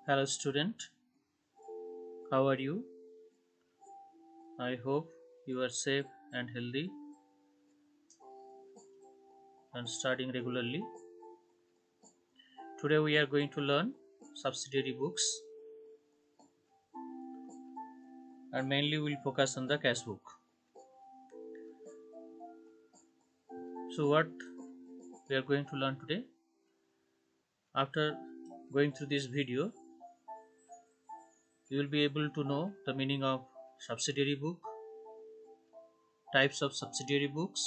Hello student, how are you? I hope you are safe and healthy and studying regularly. Today we are going to learn subsidiary books and mainly we'll focus on the cash book. So what we are going to learn today? After going through this video, you will be able to know the meaning of subsidiary book, types of subsidiary books,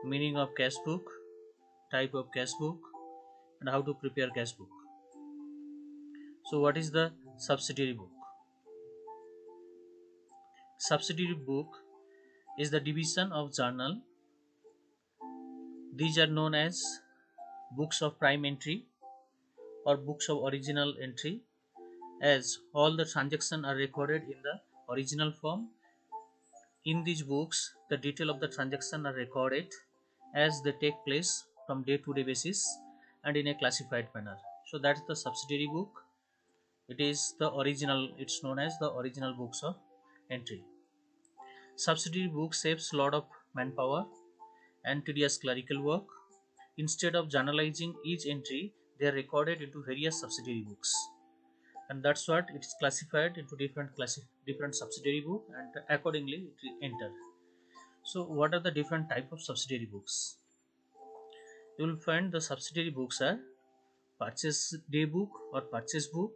meaning of cash book, type of cash book and how to prepare cash book. So what is the subsidiary book? Subsidiary book is the division of journal. These are known as books of prime entry or books of original entry, as all the transactions are recorded in the original form. In these books, the detail of the transaction are recorded as they take place from day to day basis and in a classified manner. So that's the subsidiary book. It is the original, it's known as the original books of entry. Subsidiary book saves a lot of manpower and tedious clerical work. Instead of journalizing each entry, they are recorded into various subsidiary books, and that's what it is classified into different subsidiary book, and accordingly it will enter. So, what are the different type of subsidiary books? You will find the subsidiary books are purchase day book or purchase book,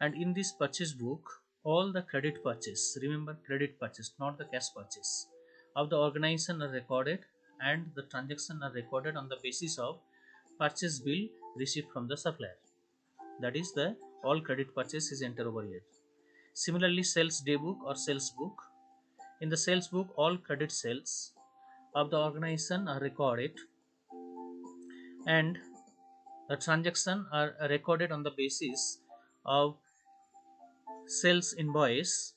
and in this purchase book, all the credit purchase, remember credit purchase, not the cash purchase, of the organization are recorded, and the transaction are recorded on the basis of purchase bill received from the supplier. That is the all credit purchase is entered over here. Similarly, sales day book or sales book. In the sales book, all credit sales of the organization are recorded, and the transaction are recorded on the basis of sales invoice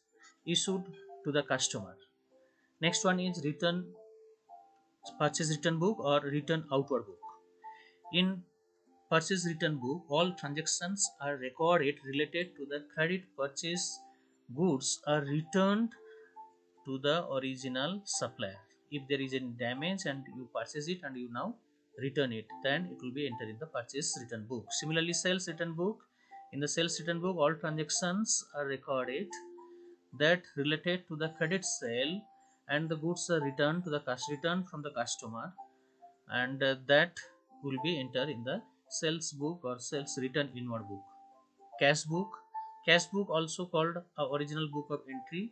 issued to the customer. Next one is return purchase return book or return outward book. In purchase return book, all transactions are recorded related to the credit purchase goods are returned to the original supplier. If there is any damage and you purchase it and you now return it, then it will be entered in the purchase return book. Similarly, sales return book. In the sales return book, all transactions are recorded that related to the credit sale, and the goods are returned to the returned from the customer, and that will be entered in the sales book or sales return inward book. Cash book. Cash book, also called a original book of entry.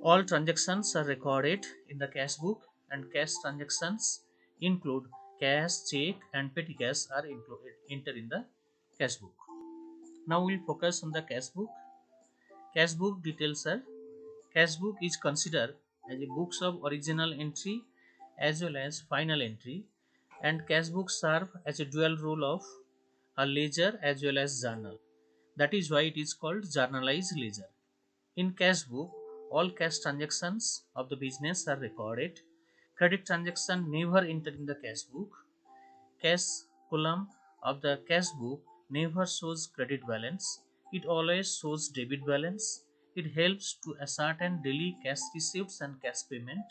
All transactions are recorded in the cash book, and cash transactions include cash, check, and petty cash are included entered in the cash book. Now we'll focus on the cash book. Cash book details are: cash book is considered as a books of original entry as well as final entry, and cash books serve as a dual role of a ledger as well as journal. That is why it is called journalized ledger. In cash book, all cash transactions of the business are recorded. Credit transaction never enter in the cash book. Cash column of the cash book never shows credit balance. It always shows debit balance. It helps to ascertain daily cash receipts and cash payment.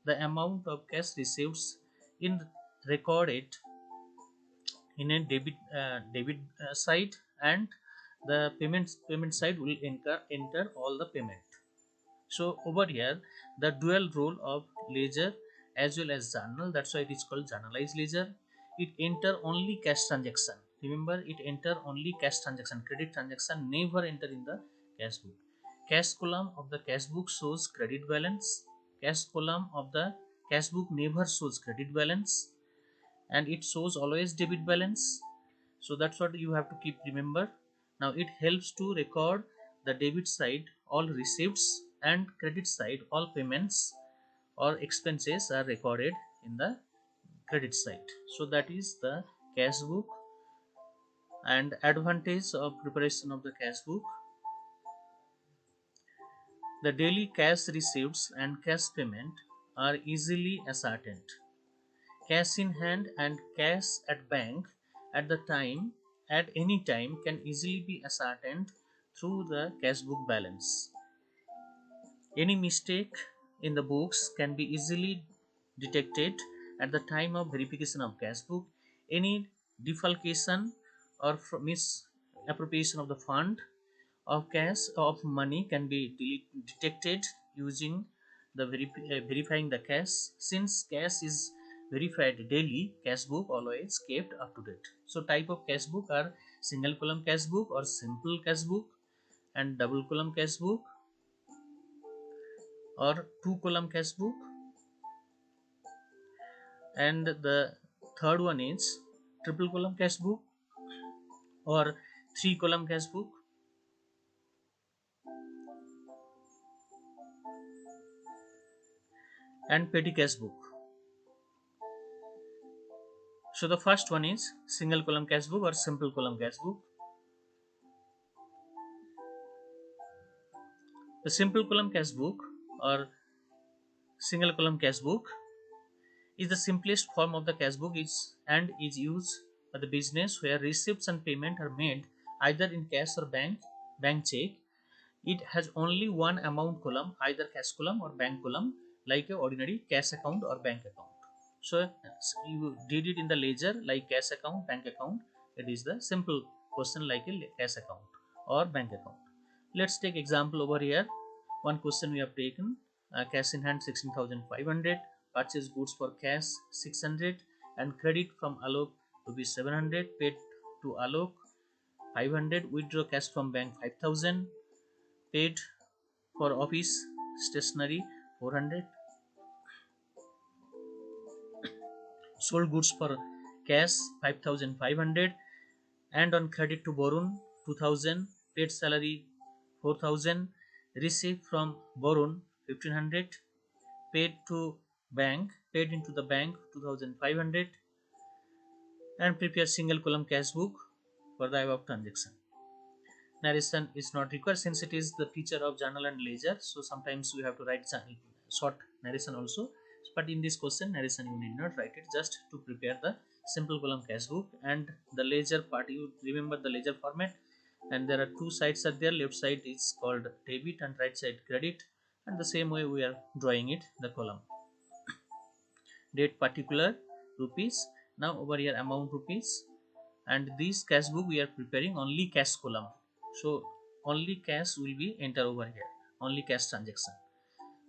The amount of cash receipts in recorded in a debit side, and the payment side will enter all the payment. So over here, the dual role of ledger as well as journal, that's why it is called journalized ledger. It enter only cash transaction. Remember, it enter only cash transaction. Credit transaction never enter in the cash book. Cash column of the cash book shows credit balance. Cash column of the cash book never shows credit balance, and it shows always debit balance. So that's what you have to keep remember. Now it helps to record the debit side all receipts, and credit side all payments or expenses are recorded in the credit side. So that is the cash book. And advantage of preparation of the cash book: the daily cash receipts and cash payment are easily ascertained. Cash in hand and cash at bank at the time at any time can easily be ascertained through the cash book balance. Any mistake in the books can be easily detected at the time of verification of cash book. Any defalcation or misappropriation of the fund of cash of money can be detected using the verifying the cash. Since cash is verified daily, cash book always kept up to date. So type of cash book are single column cash book or simple cash book, and double column cash book or two column cash book, and the third one is triple column cash book or three column cash book. And petty cash book. So the first one is single column cash book or simple column cash book. The simple column cash book or single column cash book is the simplest form of the cash book is used by the business where receipts and payment are made either in cash or bank check. It has only one amount column, either cash column or bank column, like a ordinary cash account or bank account. So you did it in the ledger like cash account, bank account. It is the simple question like a cash account or bank account. Let's take example over here. One question we have taken: cash in hand 16,500, purchase goods for cash 600, and credit from Alok rupees 700, paid to Alok 500, withdraw cash from bank 5,000, paid for office stationery 400, sold goods for cash 5,500, and on credit to Borun 2,000, paid salary 4,000, received from Borun 1,500, paid into the bank 2,500, and prepare single column cash book for the above transaction. Narration is not required since it is the feature of journal and ledger, so sometimes we have to write short narration also, but in this question narration you need not write it, just to prepare the simple column cash book. And the ledger part, you remember the ledger format, and there are two sides are there. Left side is called debit and right side credit, and the same way we are drawing it, the column date particular rupees, now over here amount rupees, and this cash book we are preparing only cash column, so only cash will be enter over here, only cash transaction.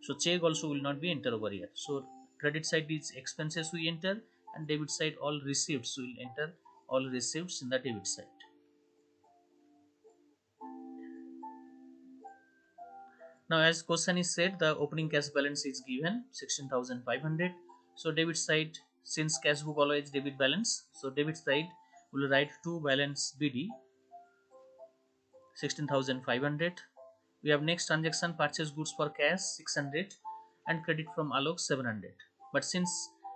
So check also will not be enter over here. So credit side is expenses we enter, and debit side all receipts will enter, all receipts in the debit side. Now as question is said, the opening cash balance is given 16,500. So debit side, since cash book always debit balance, so debit side will write to balance BD 16,500. We have next transaction, purchase goods for cash 600 and credit from Alok 700. But since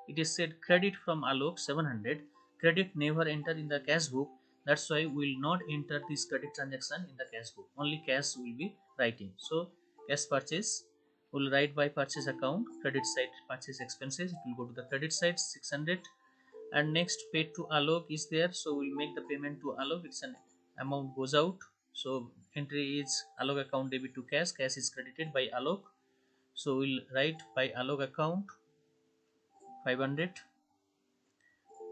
it is said credit from Alok 700, credit never enter in the cash book. That's why we will not enter this credit transaction in the cash book. Only cash will be writing. So cash purchase will write by purchase account, credit side purchase expenses. It will go to the credit side 600, and next paid to Alok is there, so we'll make the payment to Alok. It's an amount goes out, so entry is Alok account debit to cash, cash is credited by Alok, so we'll write by Alok account 500.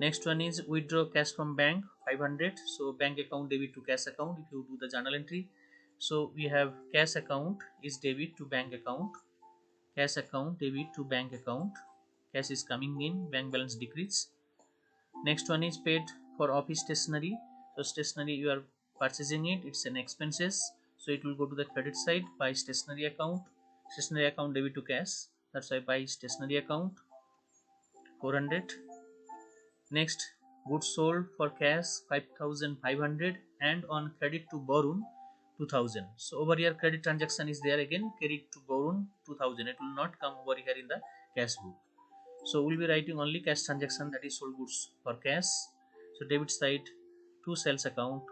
Next one is withdraw cash from bank 500, so bank account debit to cash account if you do the journal entry. So we have cash account is debit to bank account, cash account debit to bank account, cash is coming in, bank balance decrease. Next one is paid for office stationery, so stationery you are purchasing it, it's an expenses, so it will go to the credit side by stationery account debit to cash, that's why by stationery account 400. Next, goods sold for cash 5,500 and on credit to Borun 2,000. So over here credit transaction is there again, credit to Borun 2,000, it will not come over here in the cash book. So we'll be writing only cash transaction, that is sold goods for cash. So debit side to sales account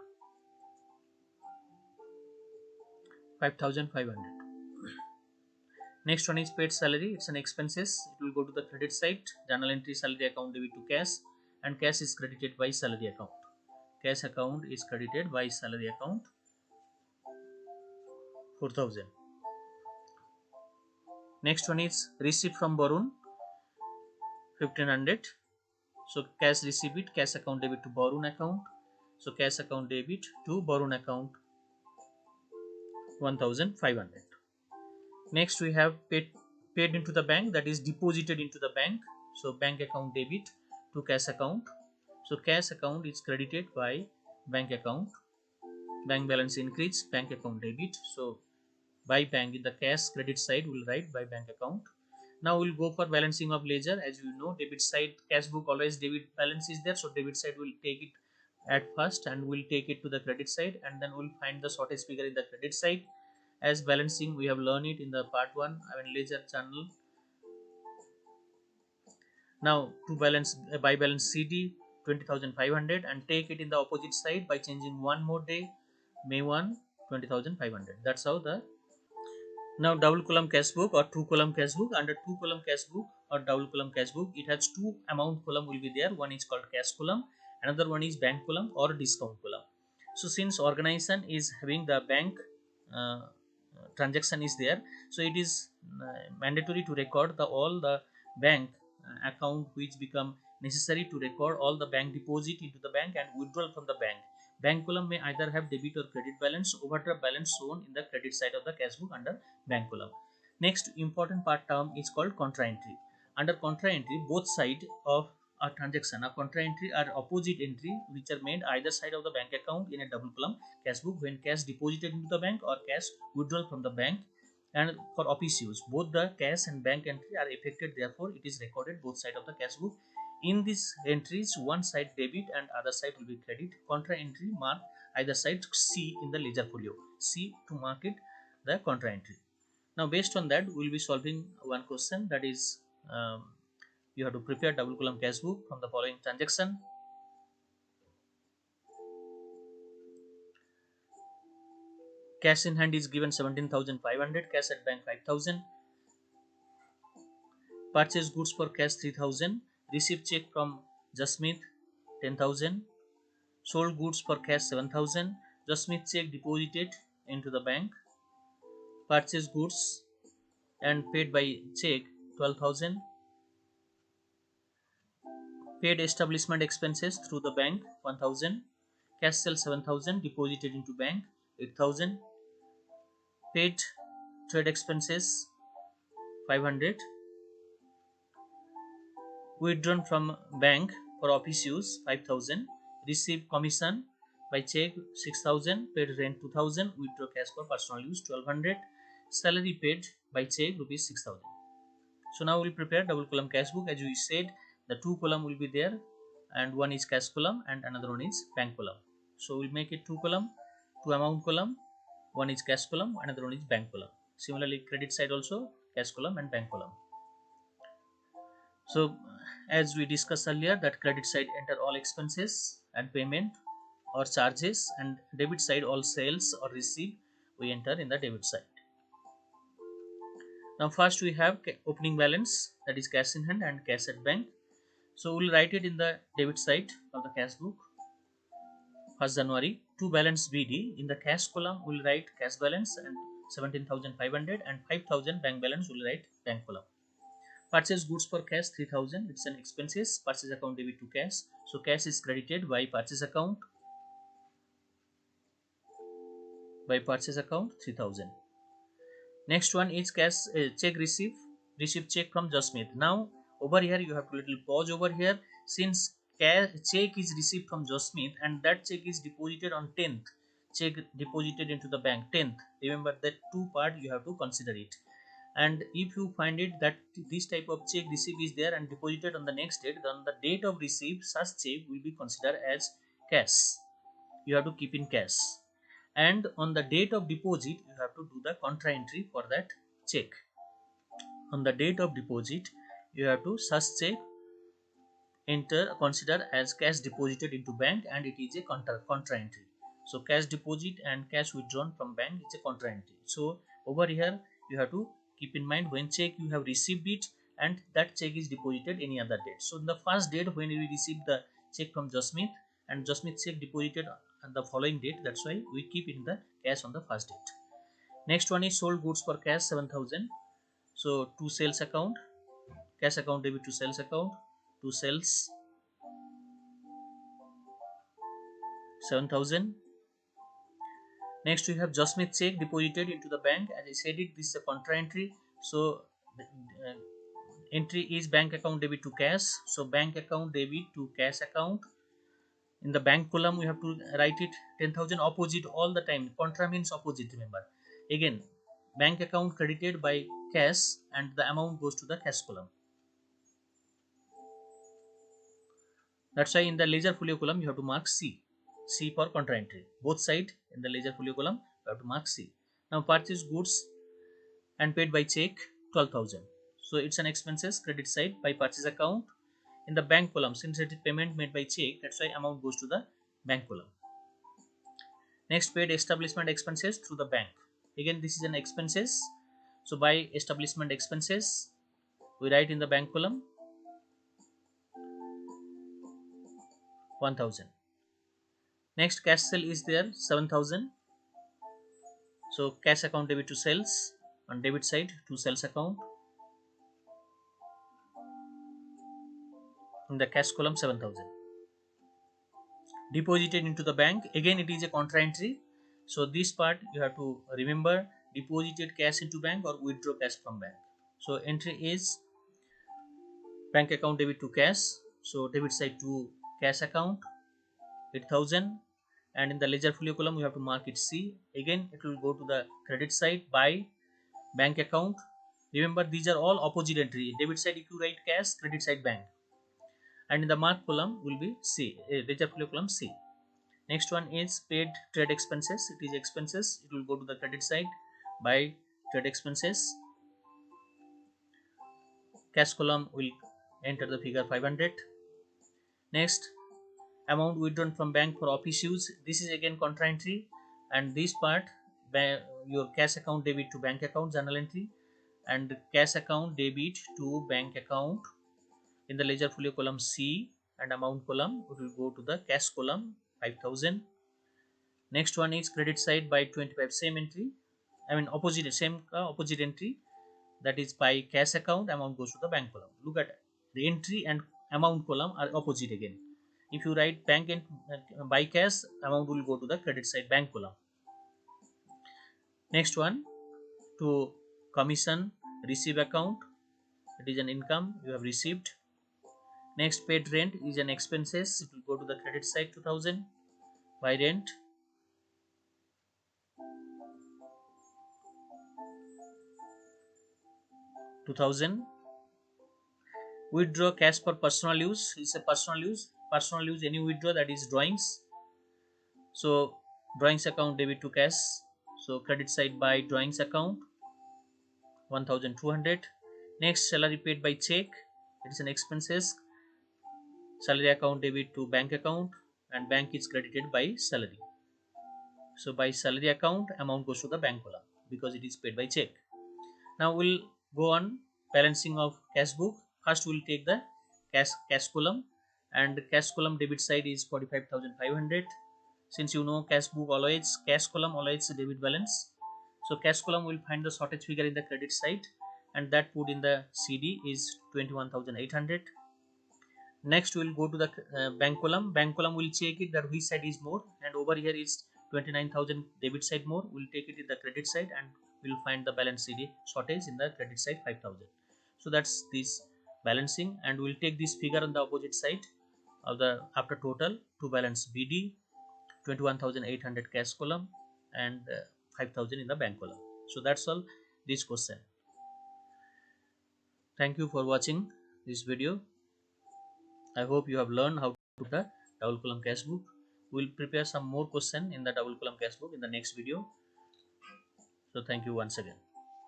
5,500. Next one is paid salary, it's an expenses, it will go to the credit side, journal entry salary account debit to cash, and cash is credited by salary account. cash account is credited by salary account 4,000. Next one is receipt from Barun 1500. So cash receipt, cash account debit to Barun account. So cash account debit to Barun account 1500. Next we have paid into the bank, that is deposited into the bank. So bank account debit to cash account. So cash account is credited by bank account. Bank balance increase, bank account debit. So by bank, in the cash credit side we'll write by bank account. Now we'll go for balancing of ledger. As you know, debit side cash book always debit balance is there, so debit side will take it at first and we'll take it to the credit side, and then we'll find the shortage figure in the credit side. As balancing we have learned it in the part 1, I mean ledger channel. Now to balance by balance CD 20,500 and take it in the opposite side by changing one more day, May 1 20,500. That's how the now double column cash book or two column cash book. Under two column cash book or double column cash book, it has two amount column will be there. One is called cash column, another one is bank column or discount column. So since organization is having the bank uh, transaction is there, so it is mandatory to record the all the bank account which become necessary to record all the bank deposit into the bank and withdrawal from the bank. Bank column may either have debit or credit balance, overdraft balance shown in the credit side of the cash book under bank column. Next important part term is called contra entry. Under contra entry, both side of a transaction, a contra entry are opposite entry which are made either side of the bank account in a double column cash book when cash deposited into the bank or cash withdrawal from the bank. And for office use, both the cash and bank entry are affected, therefore it is recorded both side of the cash book. In these entries, one side debit and other side will be credit. Contra entry mark either side C in the ledger folio. C to mark it the contra entry. Now based on that, we will be solving one question, that is you have to prepare double column cash book from the following transaction. Cash in hand is given 17,500, cash at bank 5,000. Purchase goods for cash 3,000. Receive check from Jasmeet 10,000. Sold goods for cash 7,000. Jasmeet check deposited into the bank. Purchase goods and paid by check 12,000. Paid establishment expenses through the bank 1,000. Cash sale 7,000 deposited into bank 8,000. Paid trade expenses 500. Withdrawn from bank for office use 5,000. Received commission by check 6,000. Paid rent 2,000. Withdraw cash for personal use 1,200. Salary paid by check rupees 6,000. So now we'll prepare double column cash book. As we said, the two column will be there and one is cash column and another one is bank column. So we'll make it two column, two amount column, one is cash column, another one is bank column. Similarly credit side also cash column and bank column. So as we discussed earlier, that credit side enter all expenses and payment or charges, and debit side all sales or receipt we enter in the debit side. Now first we have opening balance, that is cash in hand and cash at bank. So we'll write it in the debit side of the cash book. 1st January to balance BD, in the cash column we'll write cash balance and 17,500 and 5,000 bank balance we'll write bank column. Purchase goods for cash 3,000, it's an expenses. Purchase account debit to cash, so cash is credited by purchase account 3,000. Next one is cash check receive check from Jasmeet. Now over here you have to little pause over here, since check is received from Jasmeet and that check is deposited on 10th. Check deposited into the bank 10th. Remember that two part you have to consider it. And if you find it that this type of check receipt is there and deposited on the next date, then the date of receipt such check will be considered as cash. You have to keep in cash, and on the date of deposit you have to do the contra entry for that check. On the date of deposit you have to such check enter consider as cash deposited into bank and it is a contra entry. So cash deposit and cash withdrawn from bank is a contra entry. So over here you have to keep in mind when check you have received it and that check is deposited any other date. So in the first date when we receive the check from Jasmeet, and Just Smith check deposited on the following date. That's why we keep in the cash on the first date. Next one is sold goods for cash 7,000. So to sales account, cash account debit to sales account, to sales 7,000. Next we have Just Smith check deposited into the bank. As I said it, this is a contra entry. So entry is bank account debit to cash. So bank account debit to cash account. In the bank column we have to write it 10,000 opposite all the time. Contra means opposite, remember. Again, bank account credited by cash and the amount goes to the cash column. That's why in the ledger folio column you have to mark C. C for contra entry. Both side in the ledger folio column you have to mark C. Now purchase goods and paid by check 12,000. So it's an expenses credit side by purchase account. In the bank column, since it is payment made by check, that's why amount goes to the bank column. Next, paid establishment expenses through the bank. Again, this is an expenses. So by establishment expenses, we write in the bank column 1,000. Next, cash sale is there 7,000. So cash account debit to sales on debit side to sales account. In the cash column 7,000. Deposited into the bank, again it is a contra entry. So this part you have to remember, deposited cash into bank or withdraw cash from bank. So entry is bank account debit to cash. So debit side to cash account 8,000, and in the ledger folio column you have to mark it C. Again it will go to the credit side by bank account. Remember these are all opposite entry. Debit side if you write cash, credit side bank, and in the mark column will be C, ledger folio column C. Next one is paid trade expenses. It is expenses. It will go to the credit side by trade expenses. Cash column will enter the figure 500. Next, amount withdrawn from bank for office use. This is again contra entry, and this part your cash account debit to bank account journal entry, and cash account debit to bank account in the ledger folio column C, and amount column it will go to the cash column 5,000. Next one is credit side by 25, same entry, I mean opposite, same opposite entry, that is by cash account, amount goes to the bank column. Look at the entry and amount column are opposite again. If you write bank and by cash, amount will go to the credit side bank column. Next one, to commission receive account, it is an income you have received. Next, paid rent is an expenses, it will go to the credit side 2,000 by rent. Withdraw cash for personal use is a personal use. Personal use, any withdraw, that is drawings. So drawings account debit to cash. So credit side by drawings account 1,200. Next, salary paid by check. It is an expenses. Salary account debit to bank account, and bank is credited by salary. So by salary account, amount goes to the bank column because it is paid by check. Now we'll go on balancing of cash book. First we'll take the cash column, and cash column debit side is 45,500. Since you know cash book always, cash column always debit balance. So cash column will find the shortage figure in the credit side, and that put in the CD is 21,800. Next we'll go to the bank column. Bank column will check it that which side is more, and over here is 29,000 debit side more. We'll take it in the credit side and we'll find the balance CD shortage in the credit side 5,000. So that's this balancing, and we'll take this figure on the opposite side of the after total to balance BD 21,800 cash column and 5,000 in the bank column. So that's all this question. Thank you for watching this video. I hope you have learned how to do the double column cash book. We'll prepare some more question in the double column cash book in the next video. So thank you once again.